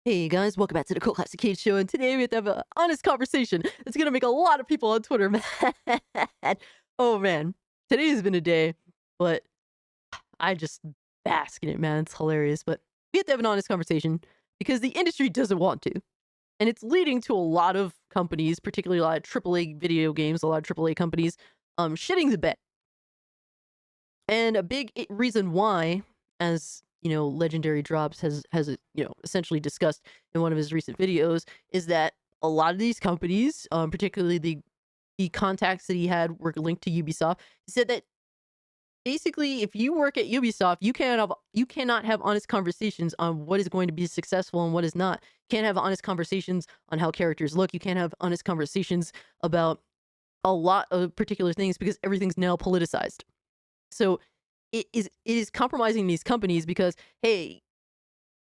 Hey guys, welcome back to the Cult Classic Cage Show, and today we have to have an honest conversation that's gonna make a lot of people on Twitter mad. Oh man, today has been a day, but I just bask in it, man. It's hilarious. But we have to have an honest conversation because the industry doesn't want to. And it's leading to a lot of companies, particularly a lot of AAA video games, a lot of AAA companies, shitting the bed. And a big reason why, as Legendary Drops has essentially discussed in one of his recent videos, is that a lot of these companies, particularly the contacts that he had were linked to Ubisoft. He said that basically, if you work at Ubisoft, you cannot have honest conversations on what is going to be successful and what is not. You can't have honest conversations on how characters look. You can't have honest conversations about a lot of particular things because everything's now politicized. So it is compromising these companies because, hey,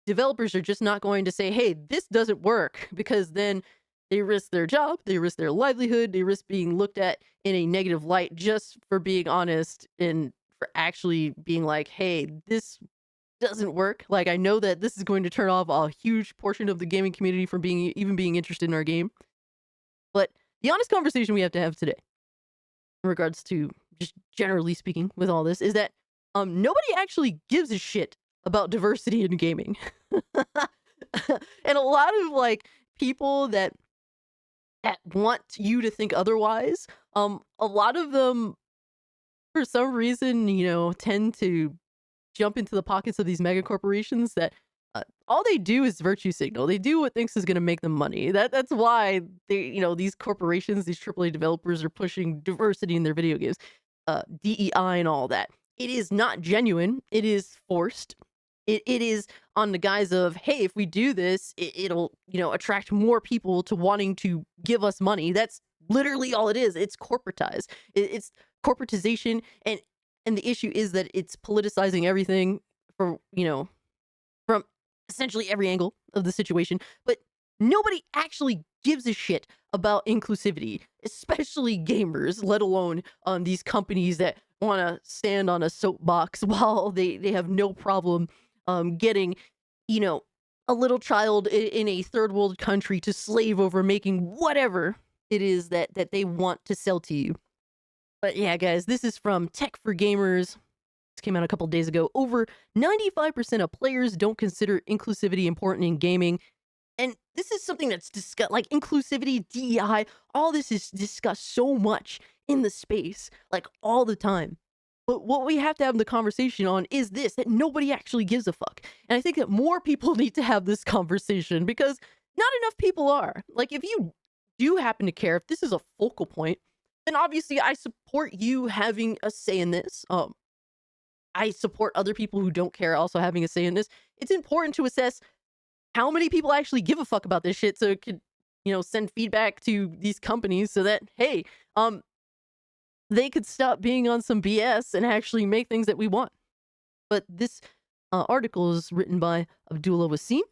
developers are just not going to say, hey, this doesn't work, because then they risk their job, they risk their livelihood, they risk being looked at in a negative light just for being honest and for actually being like, hey, this doesn't work. Like, I know that this is going to turn off a huge portion of the gaming community from being interested in our game. But the honest conversation we have to have today in regards to just generally speaking with all this is that nobody actually gives a shit about diversity in gaming. And a lot of like people that want you to think otherwise, a lot of them for some reason, tend to jump into the pockets of these mega corporations that all they do is virtue signal. They do what thinks is going to make them money. That's why these corporations, these AAA developers are pushing diversity in their video games, DEI and all that. It is not genuine. It is forced. It is on the guise of, hey, if we do this, it'll attract more people to wanting to give us money. That's literally all it is. It's corporatized. It's corporatization, and the issue is that it's politicizing everything from from essentially every angle of the situation. But nobody actually gives a shit about inclusivity, especially gamers, let alone these companies that want to stand on a soapbox while they have no problem getting, a little child in a third world country to slave over making whatever it is that they want to sell to you. But yeah, guys, this is from Tech for Gamers. This came out a couple days ago. Over 95% of players don't consider inclusivity important in gaming. And this is something that's discussed, like inclusivity, DEI, all this is discussed so much in the space, like all the time. But what we have to have the conversation on is this, that nobody actually gives a fuck. And I think that more people need to have this conversation because not enough people are. Like, if you do happen to care, if this is a focal point, then obviously I support you having a say in this. I support other people who don't care also having a say in this. It's important to assess how many people actually give a fuck about this shit so it could, send feedback to these companies so that, hey, they could stop being on some BS and actually make things that we want. But this article is written by Abdullah Wasim,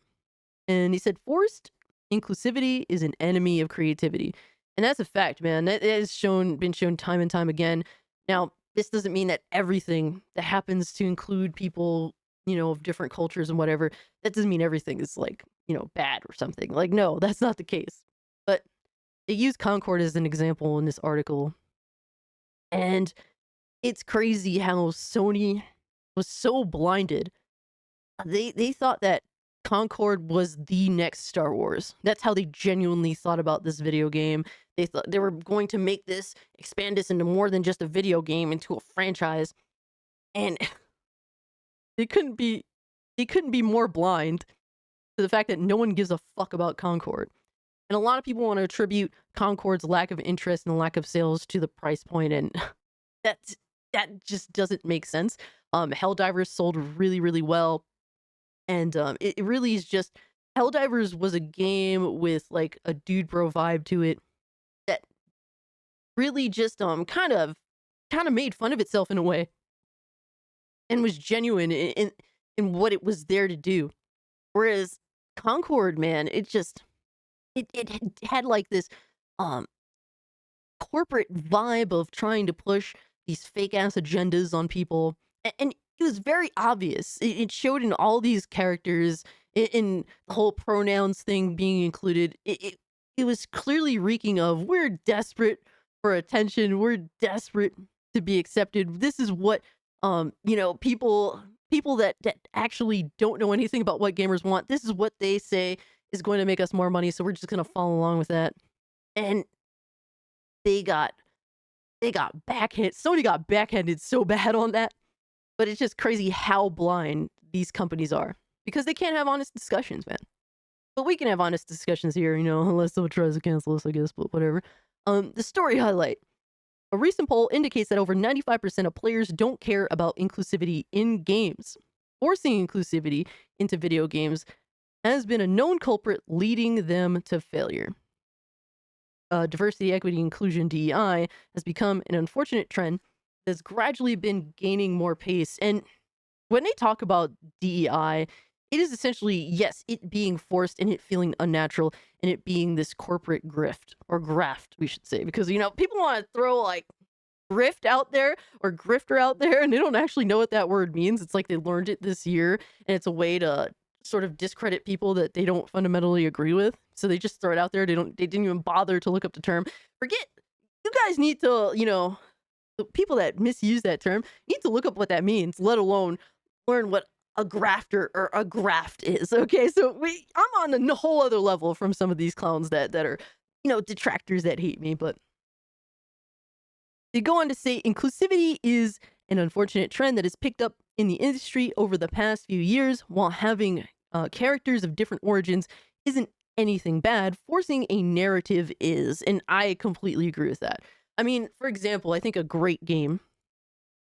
and he said, forced inclusivity is an enemy of creativity. And that's a fact, man. That has been shown time and time again. Now, this doesn't mean that everything that happens to include people, of different cultures and whatever, that doesn't mean everything is like, bad or something. Like, no, that's not the case. But they use Concord as an example in this article. And it's crazy how Sony was so blinded. They thought that Concord was the next Star Wars. That's how they genuinely thought about this video game. They thought they were going to make this, expand this into more than just a video game, into a franchise. And they couldn't be more blind to the fact that no one gives a fuck about Concord. And a lot of people want to attribute Concord's lack of interest and lack of sales to the price point, and that just doesn't make sense. Helldivers sold really, really well. And it really is just, Helldivers was a game with like a dude bro vibe to it that really just kind of made fun of itself in a way and was genuine in what it was there to do. Whereas Concord, man, it had like this corporate vibe of trying to push these fake ass agendas on people, and it was very obvious. It showed in all these characters, in the whole pronouns thing being included, it was clearly reeking of we're desperate for attention. We're desperate to be accepted. This is what people that actually don't know anything about what gamers want. This is what they say is going to make us more money, so we're just gonna follow along with that. And they got they got backhand Sony got backhanded so bad on that, but it's just crazy how blind these companies are because they can't have honest discussions, man. But we can have honest discussions here, unless someone tries to cancel us, I guess, but whatever. The story highlight. A recent poll indicates that over 95% of players don't care about inclusivity in games. Forcing inclusivity into video games has been a known culprit leading them to failure. Diversity, equity, inclusion, DEI has become an unfortunate trend that's gradually been gaining more pace. And when they talk about DEI, it is essentially, yes, it being forced and it feeling unnatural and it being this corporate grift or graft, we should say, because, people want to throw like grift out there or grifter out there and they don't actually know what that word means. It's like they learned it this year and it's a way to sort of discredit people that they don't fundamentally agree with. So they just throw it out there. They didn't even bother to look up the term. Forget, you guys need to, the people that misuse that term need to look up what that means, let alone learn what a grafter or a graft is. Okay, so I'm on a whole other level from some of these clowns that are, detractors that hate me. But they go on to say inclusivity is an unfortunate trend that has picked up in the industry over the past few years. While having characters of different origins isn't anything bad, forcing a narrative is, and I completely agree with that. I mean, for example, I think a great game,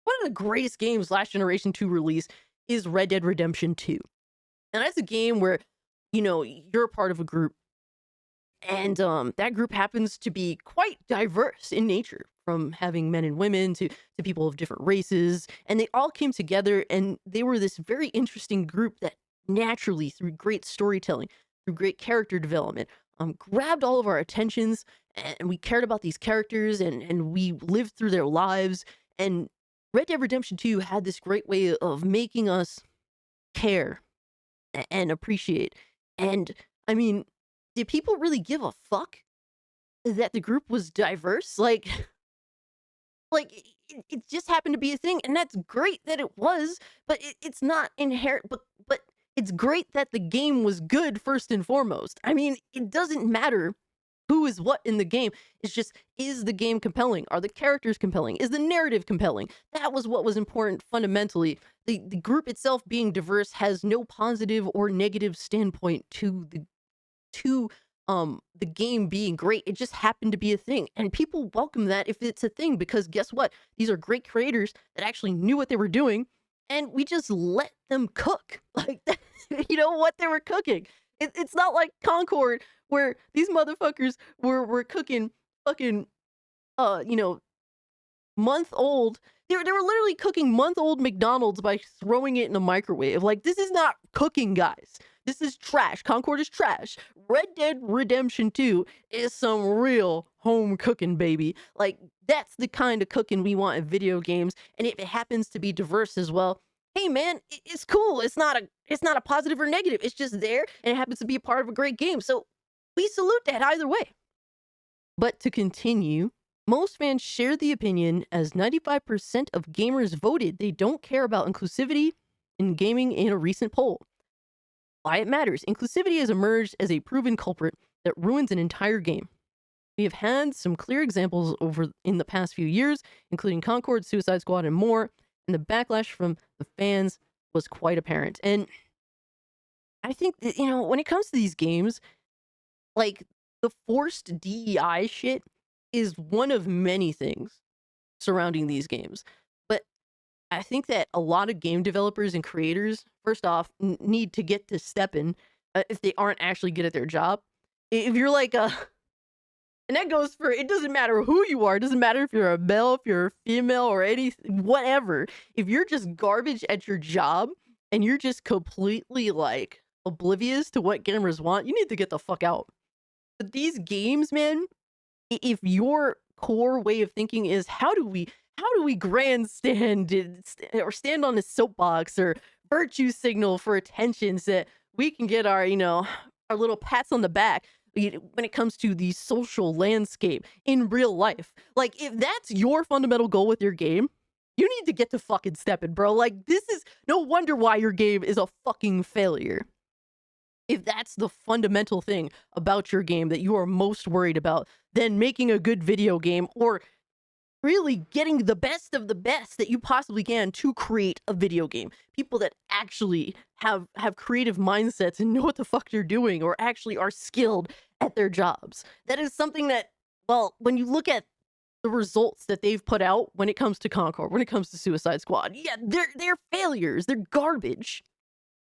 one of the greatest games last Generation 2 release is Red Dead Redemption 2. And that's a game where, you're a part of a group and that group happens to be quite diverse in nature, from having men and women to people of different races. And they all came together and they were this very interesting group that naturally, through great storytelling, through great character development, grabbed all of our attentions and we cared about these characters and we lived through their lives. And Red Dead Redemption 2 had this great way of making us care and appreciate. And I mean, did people really give a fuck that the group was diverse? It just happened to be a thing, and that's great that it was, but it's not inherent. But it's great that the game was good first and foremost. I mean, it doesn't matter who is what in the game. It's just, is the game compelling? Are the characters compelling? Is the narrative compelling? That was what was important fundamentally. The group itself being diverse has no positive or negative standpoint to the game being great. It just happened to be a thing, and people welcome that if it's a thing, because guess what? These are great creators that actually knew what they were doing, and we just let them cook like that, what they were cooking. It's not like Concord where these motherfuckers were cooking fucking you know month old. They were literally cooking month old McDonald's by throwing it in a microwave. Like, this is not cooking, guys. This is trash. Concord is trash. Red Dead Redemption 2 is some real home cooking, baby. Like, that's the kind of cooking we want in video games. And if it happens to be diverse as well, hey man, it's cool. It's not a positive or negative. It's just there and it happens to be a part of a great game. So we salute that either way. But to continue, most fans share the opinion as 95% of gamers voted they don't care about inclusivity in gaming in a recent poll. Why it matters. Inclusivity has emerged as a proven culprit that ruins an entire game. We have had some clear examples over in the past few years, including Concord, Suicide Squad, and more, and the backlash from the fans was quite apparent. And I think that, when it comes to these games, like, the forced DEI shit is one of many things surrounding these games. But I think that a lot of game developers and creators, first off, need to get to stepping if they aren't actually good at their job. If you're like and that goes for, it doesn't matter who you are. It doesn't matter if you're a male, if you're a female, or whatever. If you're just garbage at your job and you're just completely like oblivious to what gamers want, you need to get the fuck out. But these games, man, if your core way of thinking is how do we grandstand or stand on a soapbox or virtue signal for attention, that we can get our, our little pats on the back when it comes to the social landscape in real life. Like, if that's your fundamental goal with your game, you need to get to fucking stepping, bro. Like, this is no wonder why your game is a fucking failure. If that's the fundamental thing about your game that you are most worried about, then making a good video game or really getting the best of the best that you possibly can to create a video game. People that actually have creative mindsets and know what the fuck they're doing or actually are skilled at their jobs. That is something that, well, when you look at the results that they've put out when it comes to Concord, when it comes to Suicide Squad, yeah, they're failures. They're garbage.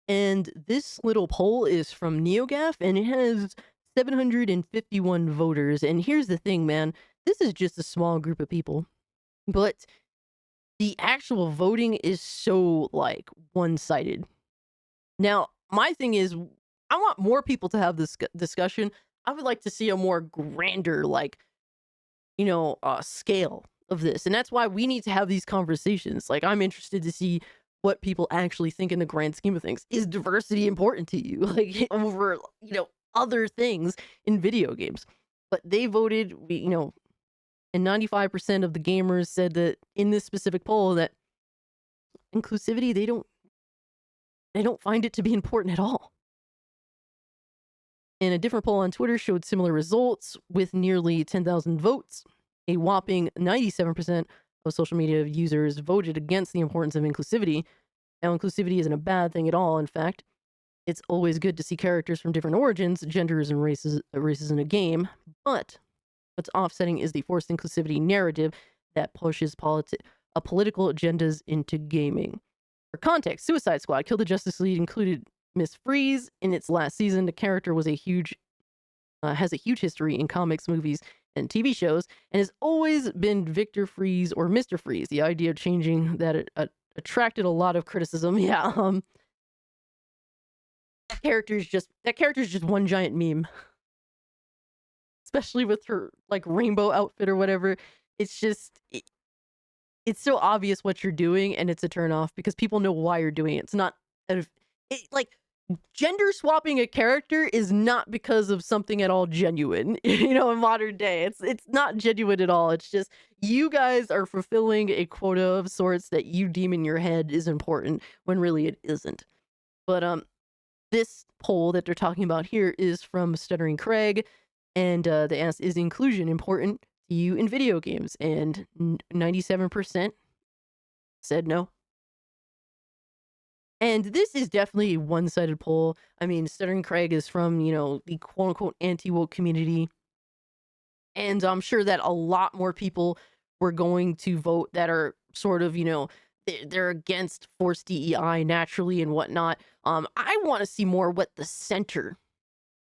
And this little poll is from NeoGAF and it has 751 voters. And here's the thing, man. This is just a small group of people, but the actual voting is so like one-sided. Now, my thing is, I want more people to have this discussion. I would like to see a more grander, like, scale of this. And that's why we need to have these conversations. Like, I'm interested to see what people actually think in the grand scheme of things. Is diversity important to you? Like, over, other things in video games. But they voted, and 95% of the gamers said that in this specific poll that inclusivity, they don't find it to be important at all. And a different poll on Twitter showed similar results with nearly 10,000 votes. A whopping 97% of social media users voted against the importance of inclusivity. Now, inclusivity isn't a bad thing at all. In fact, it's always good to see characters from different origins, genders, and races in a game. But what's offsetting is the forced inclusivity narrative that pushes political agendas into gaming. For context, Suicide Squad: Kill the Justice League included Miss Freeze in its last season. The character was has a huge history in comics, movies, and TV shows, and has always been Victor Freeze or Mr. Freeze. The idea of changing that attracted a lot of criticism. Yeah, that character's just one giant meme. Especially with her like rainbow outfit or whatever. It's just it's so obvious what you're doing, and it's a turnoff because people know why you're doing it. It's not like gender swapping a character is not because of something at all genuine. In modern day, it's not genuine at all. It's just you guys are fulfilling a quota of sorts that you deem in your head is important when really it isn't. But this poll that they're talking about here is from Stuttering Craig. And they asked, is inclusion important to you in video games? And 97% said no. And this is definitely a one-sided poll. I mean, Stuttering Craig is from, the quote-unquote anti-woke community. And I'm sure that a lot more people were going to vote that are sort of, they're against forced DEI naturally and whatnot. I want to see more what the center,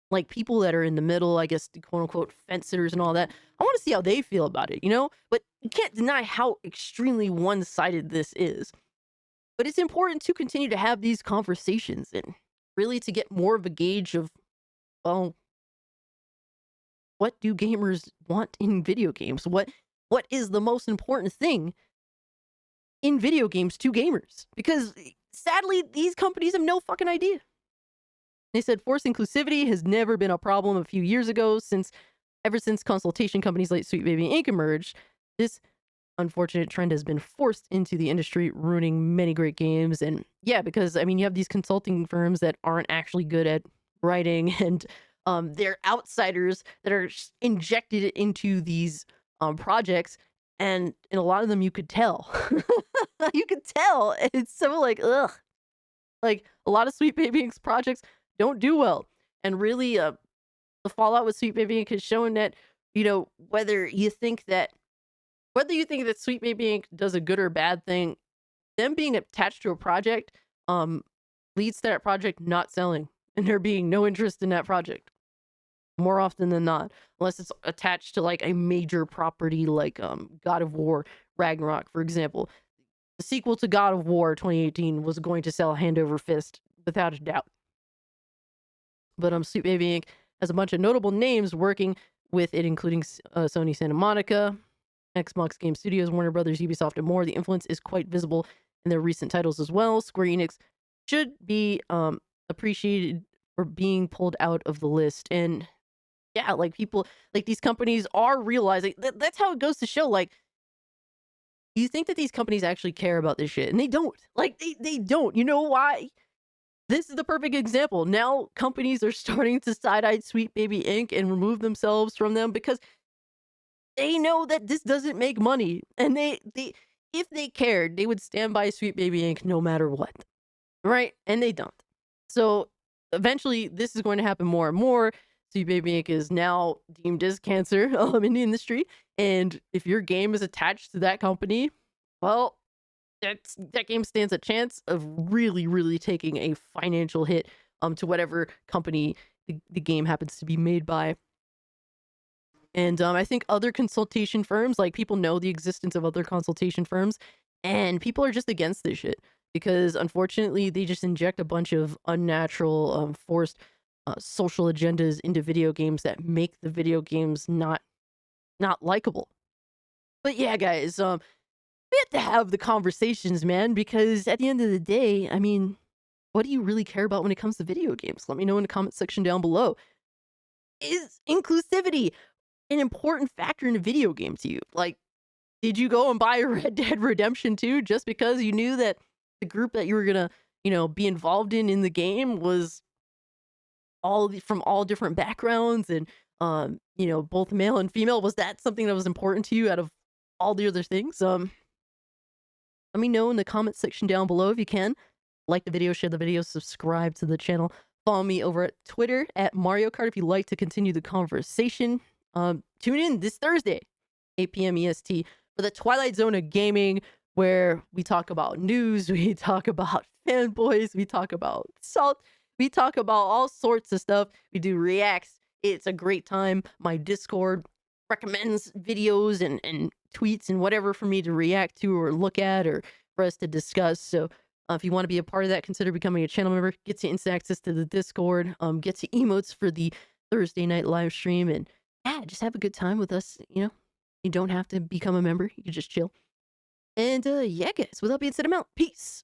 like people that are in the middle, I guess, the quote unquote fence sitters and all that. I want to see how they feel about it, But you can't deny how extremely one-sided this is. But it's important to continue to have these conversations and really to get more of a gauge of, well, what do gamers want in video games? What is the most important thing in video games to gamers? Because sadly, these companies have no fucking idea. They said forced inclusivity has never been a problem a few years ago, ever since consultation companies like Sweet Baby Inc. emerged. This unfortunate trend has been forced into the industry, ruining many great games. And yeah, because you have these consulting firms that aren't actually good at writing, and they're outsiders that are injected into these projects, and in a lot of them you could tell. You could tell. It's so like, ugh. Like, a lot of Sweet Baby Inc.'s projects don't do well. And really, the fallout with Sweet Baby Inc. has shown that, whether you think that Sweet Baby Inc. does a good or bad thing, them being attached to a project leads to that project not selling, and there being no interest in that project more often than not, unless it's attached to like a major property like God of War Ragnarok, for example. The sequel to God of War 2018 was going to sell hand over fist without a doubt. But Sweet Baby Inc. has a bunch of notable names working with it, including Sony Santa Monica, Xbox Game Studios, Warner Brothers, Ubisoft, and more. The influence is quite visible in their recent titles as well. Square Enix should be appreciated or being pulled out of the list. And yeah, like people, like these companies are realizing that's how it goes to show. Like, you think that these companies actually care about this shit, and they don't. Like, they don't. You know why? This is the perfect example. Now companies are starting to side-eye Sweet Baby Inc. and remove themselves from them because they know that this doesn't make money. And they if they cared, they would stand by Sweet Baby Inc. no matter what. Right? And they don't. So eventually this is going to happen more and more. Sweet Baby Inc. is now deemed as cancer in the industry. And if your game is attached to that company, well, that game stands a chance of really, really taking a financial hit to whatever company the game happens to be made by. And I think other consultation firms, like people know the existence of other consultation firms, and people are just against this shit because unfortunately they just inject a bunch of unnatural, forced social agendas into video games that make the video games not likable. But yeah, guys, we have to have the conversations, man, because at the end of the day, I mean, what do you really care about when it comes to video games? Let me know in the comment section down below. Is inclusivity an important factor in a video game to you? Like, did you go and buy a Red Dead Redemption 2 just because you knew that the group that you were gonna, be involved in the game was from all different backgrounds and both male and female? Was that something that was important to you out of all the other things? Let me know in the comment section down below if you can. Like the video, share the video, subscribe to the channel. Follow me over at Twitter at Mario Kart if you'd like to continue the conversation. Tune in this Thursday, 8 p.m. EST, for the Twilight Zone of gaming, where we talk about news, we talk about fanboys, we talk about salt, we talk about all sorts of stuff. We do reacts. It's a great time. My Discord recommends videos and tweets and whatever for me to react to or look at or for us to discuss. So if you want to be a part of that, consider becoming a channel member. Get to instant access to the Discord. Get to emotes for the Thursday night live stream, and yeah, just have a good time with us. You don't have to become a member. You can just chill. And yeah, guys, with that being said, I'm out. Peace.